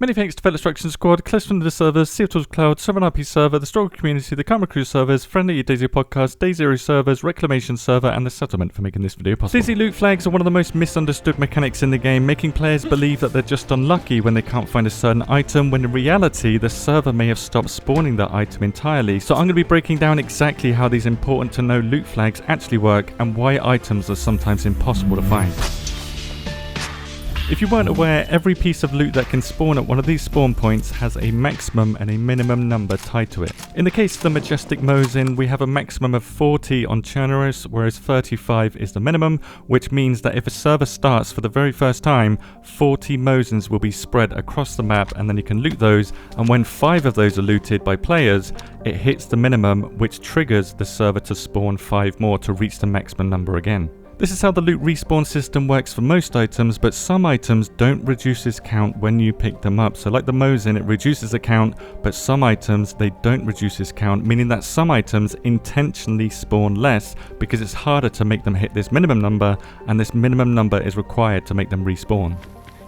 Many thanks to fellow Destruction Squad, Cluster under the servers, Seattle's Cloud, 7RP server, the Struggle community, the Camera Crew servers, Friendly DayZ podcast, DayZ servers, Reclamation server, and the Settlement for making this video possible. DayZ loot flags are one of the most misunderstood mechanics in the game, making players believe that they're just unlucky when they can't find a certain item, when in reality the server may have stopped spawning that item entirely. So I'm going to be breaking down exactly how these important to know loot flags actually work and why items are sometimes impossible to find. If you weren't aware, every piece of loot that can spawn at one of these spawn points has a maximum and a minimum number tied to it. In the case of the Majestic Mosin, we have a maximum of 40 on Chernoris, whereas 35 is the minimum, which means that if a server starts for the very first time, 40 Mosins will be spread across the map and then you can loot those, and when 5 of those are looted by players, it hits the minimum, which triggers the server to spawn 5 more to reach the maximum number again. This is how the loot respawn system works for most items, but some items don't reduce this count when you pick them up. So like the Mosin, it reduces the count, but some items, they don't reduce this count, meaning that some items intentionally spawn less because it's harder to make them hit this minimum number, and this minimum number is required to make them respawn.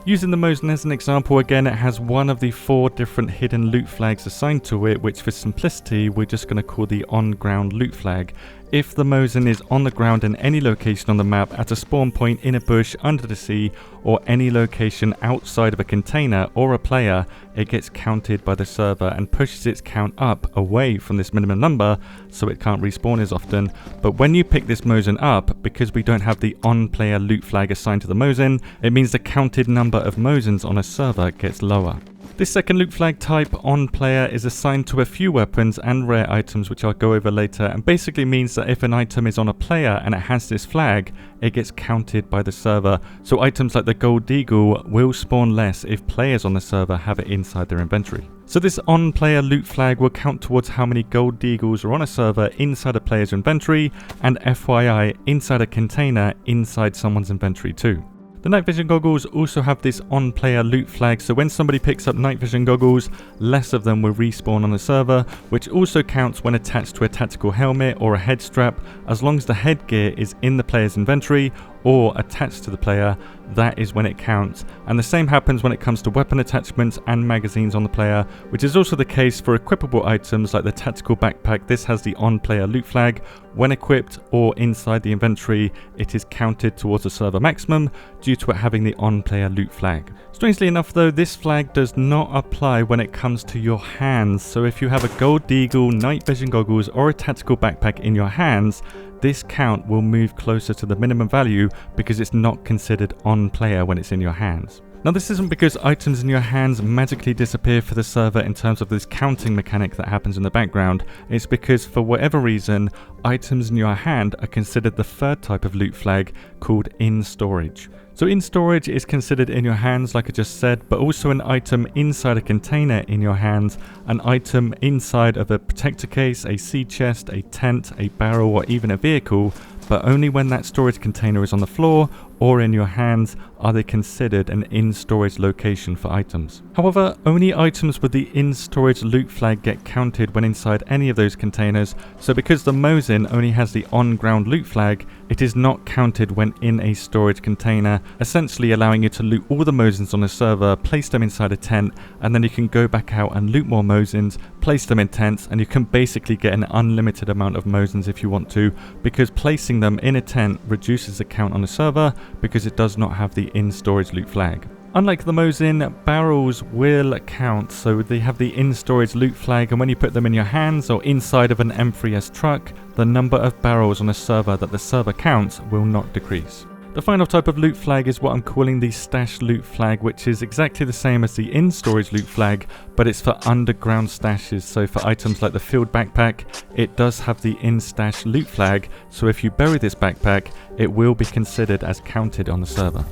Using the Mosin as an example again, it has one of the 4 different hidden loot flags assigned to it, which for simplicity we're just going to call the on-ground loot flag. If the Mosin is on the ground in any location on the map, at a spawn point, in a bush, under the sea, or any location outside of a container or a player, it gets counted by the server and pushes its count up away from this minimum number so it can't respawn as often. But when you pick this Mosin up, because we don't have the on-player loot flag assigned to the Mosin, it means the counted number of Mosins on a server gets lower. This second loot flag type, on player, is assigned to a few weapons and rare items, which I'll go over later, and basically means that if an item is on a player and it has this flag, it gets counted by the server. So items like the Gold Deagle will spawn less if players on the server have it inside their inventory. So this on-player loot flag will count towards how many Gold Deagles are on a server inside a player's inventory, and FYI, inside a container inside someone's inventory too. The night vision goggles also have this on-player loot flag, so when somebody picks up night vision goggles, less of them will respawn on the server, which also counts when attached to a tactical helmet or a head strap, as long as the headgear is in the player's inventory or attached to the player, that is when it counts. And the same happens when it comes to weapon attachments and magazines on the player, which is also the case for equipable items like the tactical backpack. This has the on-player loot flag. When equipped or inside the inventory, it is counted towards the server maximum due to it having the on-player loot flag. Strangely enough though, this flag does not apply when it comes to your hands. So if you have a Gold Deagle, night vision goggles or a tactical backpack in your hands, this count will move closer to the minimum value because it's not considered on player when it's in your hands. Now this isn't because items in your hands magically disappear for the server in terms of this counting mechanic that happens in the background. It's because for whatever reason, items in your hand are considered the third type of loot flag called in storage. So in storage is considered in your hands like I just said, but also an item inside a container in your hands, an item inside of a protector case, a sea chest, a tent, a barrel or even a vehicle, but only when that storage container is on the floor or in your hands are they considered an in-storage location for items. However, only items with the in-storage loot flag get counted when inside any of those containers, so because the Mosin only has the on-ground loot flag, it is not counted when in a storage container, essentially allowing you to loot all the Mosins on the server, place them inside a tent, and then you can go back out and loot more Mosins, place them in tents, and you can basically get an unlimited amount of Mosins if you want to, because placing them in a tent reduces the count on the server because it does not have the in-storage loot flag. Unlike the Mosin, barrels will count, so they have the in-storage loot flag, and when you put them in your hands or inside of an M3S truck, the number of barrels on a server that the server counts will not decrease. The final type of loot flag is what I'm calling the stash loot flag, which is exactly the same as the in-storage loot flag, but it's for underground stashes. So for items like the field backpack, it does have the in-stash loot flag, so if you bury this backpack, it will be considered as counted on the server.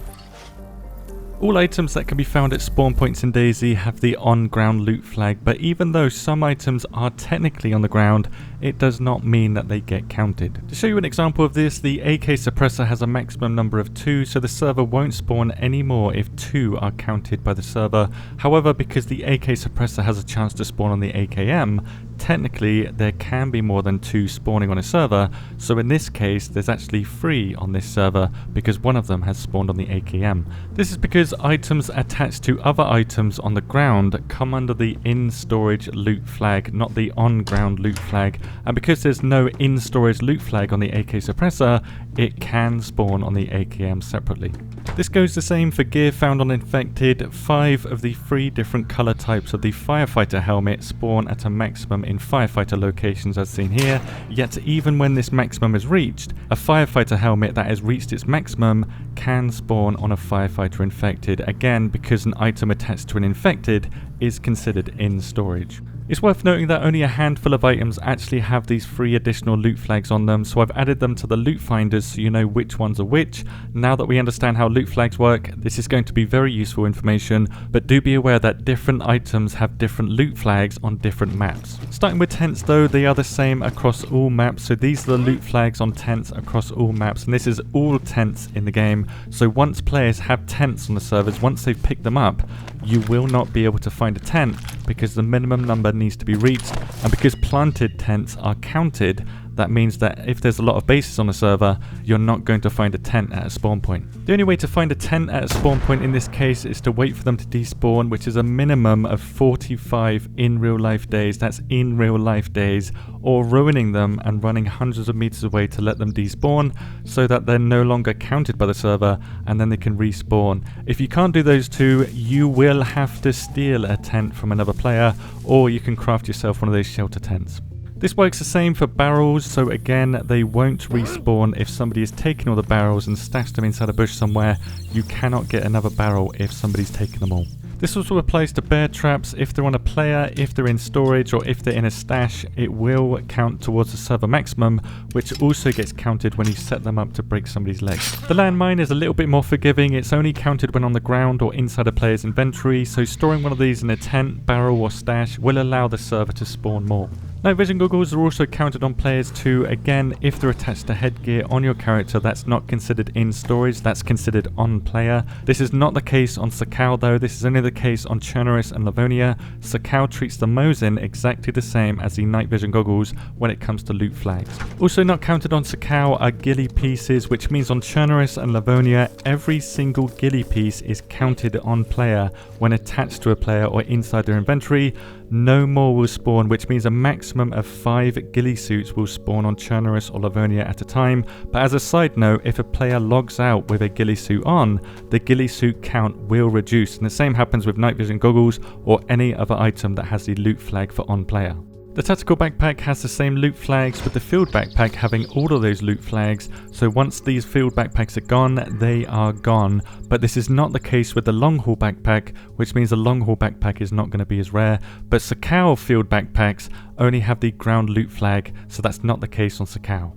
All items that can be found at spawn points in DayZ have the on-ground loot flag, but even though some items are technically on the ground, it does not mean that they get counted. To show you an example of this, the AK suppressor has a maximum number of 2, so the server won't spawn anymore if 2 are counted by the server. However, because the AK suppressor has a chance to spawn on the AKM, technically there can be more than 2 spawning on a server, so in this case there's actually 3 on this server because one of them has spawned on the AKM. This is because items attached to other items on the ground come under the in-storage loot flag, not the on-ground loot flag, and because there's no in-storage loot flag on the AK suppressor, it can spawn on the AKM separately. This goes the same for gear found on Infected. 5 of the 3 different colour types of the firefighter helmet spawn at a maximum in firefighter locations as seen here, yet even when this maximum is reached, a firefighter helmet that has reached its maximum can spawn on a firefighter infected, again because an item attached to an infected is considered in storage. It's worth noting that only a handful of items actually have these 3 additional loot flags on them, so I've added them to the loot finders so you know which ones are which. Now that we understand how loot flags work, this is going to be very useful information, but do be aware that different items have different loot flags on different maps. Starting with tents though, they are the same across all maps, so these are the loot flags on tents across all maps, and this is all tents in the game. So once players have tents on the servers, once they've picked them up, you will not be able to find a tent because the minimum number needs to be reached, and because planted tents are counted, that means that if there's a lot of bases on the server, you're not going to find a tent at a spawn point. The only way to find a tent at a spawn point in this case is to wait for them to despawn, which is a minimum of 45 in real life days, that's in real life days, or ruining them and running hundreds of meters away to let them despawn so that they're no longer counted by the server and then they can respawn. If you can't do those two, you will have to steal a tent from another player, or you can craft yourself one of those shelter tents. This works the same for barrels, so again they won't respawn if somebody has taken all the barrels and stashed them inside a bush somewhere. You cannot get another barrel if somebody's taken them all. This also applies to bear traps. If they're on a player, if they're in storage, or if they're in a stash, it will count towards the server maximum, which also gets counted when you set them up to break somebody's legs. The landmine is a little bit more forgiving. It's only counted when on the ground or inside a player's inventory, so storing one of these in a tent, barrel or stash will allow the server to spawn more. Night vision goggles are also counted on players too. Again, if they're attached to headgear on your character, that's not considered in storage, that's considered on player. This is not the case on Sakal though, this is only the case on Chernoris and Livonia. Sakal treats the Mosin exactly the same as the night vision goggles when it comes to loot flags. Also not counted on Sakal are ghillie pieces, which means on Chernoris and Livonia, every single ghillie piece is counted on player when attached to a player or inside their inventory. No more will spawn, which means a maximum of 5 ghillie suits will spawn on Chernoris or Livonia at a time. But as a side note, if a player logs out with a ghillie suit on, the ghillie suit count will reduce, and the same happens with night vision goggles or any other item that has the loot flag for on player. The tactical backpack has the same loot flags, with the field backpack having all of those loot flags, so once these field backpacks are gone, they are gone. But this is not the case with the long haul backpack, which means the long haul backpack is not going to be as rare. But Sakal field backpacks only have the ground loot flag, so that's not the case on Sakal.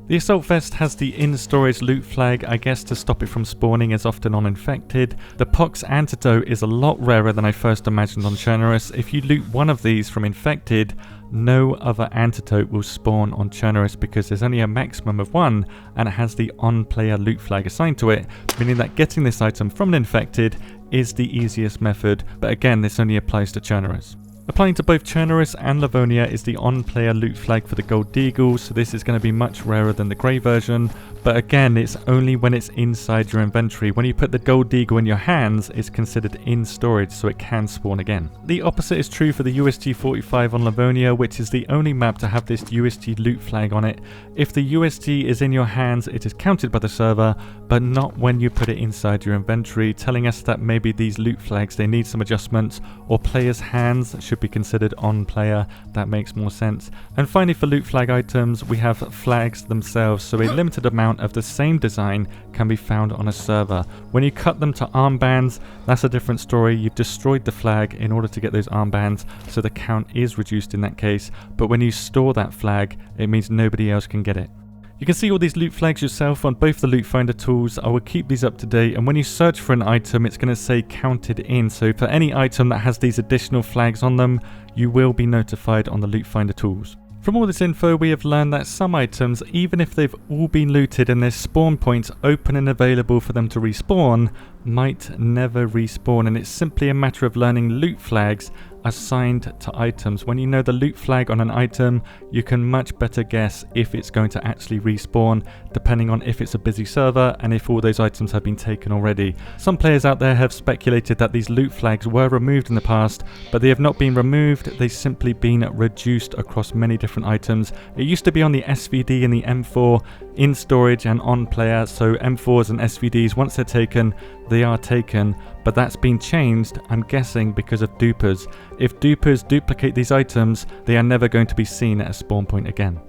The assault vest has the in-storage loot flag, I guess to stop it from spawning as often on Infected. The pox antidote is a lot rarer than I first imagined on Chernoris. If you loot one of these from Infected, no other antidote will spawn on Chernoris because there's only a maximum of 1 and it has the on-player loot flag assigned to it, meaning that getting this item from an Infected is the easiest method, but again this only applies to Chernoris. Applying to both Chernoris and Livonia is the on-player loot flag for the Gold Deagle, so this is going to be much rarer than the grey version, but again it's only when it's inside your inventory. When you put the Gold Deagle in your hands, it's considered in storage, so it can spawn again. The opposite is true for the USG-45 on Livonia, which is the only map to have this USG loot flag on it. If the USG is in your hands, it is counted by the server, but not when you put it inside your inventory, telling us that maybe these loot flags, they need some adjustments, or players' hands should be considered on player. That makes more sense. And finally, for loot flag items, we have flags themselves, so a limited amount of the same design can be found on a server. When you cut them to armbands, that's a different story. You've destroyed the flag in order to get those armbands, so the count is reduced in that case, but when you store that flag, it means nobody else can get it. You can see all these loot flags yourself on both the loot finder tools. I will keep these up to date, and when you search for an item, it's going to say counted in, so for any item that has these additional flags on them, you will be notified on the loot finder tools. From all this info, we have learned that some items, even if they've all been looted and there's spawn points open and available for them to respawn, might never respawn, and it's simply a matter of learning loot flags assigned to items. When you know the loot flag on an item, you can much better guess if it's going to actually respawn, depending on if it's a busy server and if all those items have been taken already. Some players out there have speculated that these loot flags were removed in the past, but they have not been removed, they've simply been reduced across many different items. It used to be on the SVD and the M4 in storage and on player, so M4s and SVDs, once they're taken, they are taken, but that's been changed, I'm guessing, because of dupers. If dupers duplicate these items, they are never going to be seen at a spawn point again.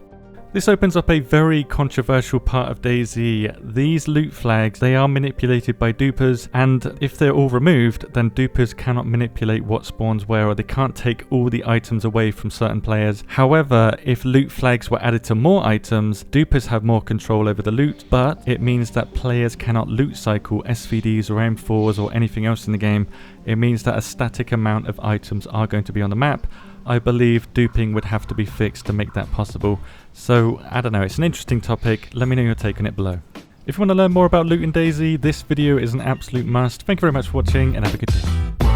This opens up a very controversial part of DayZ. These loot flags, they are manipulated by dupers, and if they're all removed, then dupers cannot manipulate what spawns where, or they can't take all the items away from certain players. However, if loot flags were added to more items, dupers have more control over the loot, but it means that players cannot loot cycle SVDs or M4s or anything else in the game. It means that a static amount of items are going to be on the map. I believe duping would have to be fixed to make that possible. So, I don't know, it's an interesting topic. Let me know your take on it below. If you want to learn more about loot in DayZ, this video is an absolute must. Thank you very much for watching, and have a good day.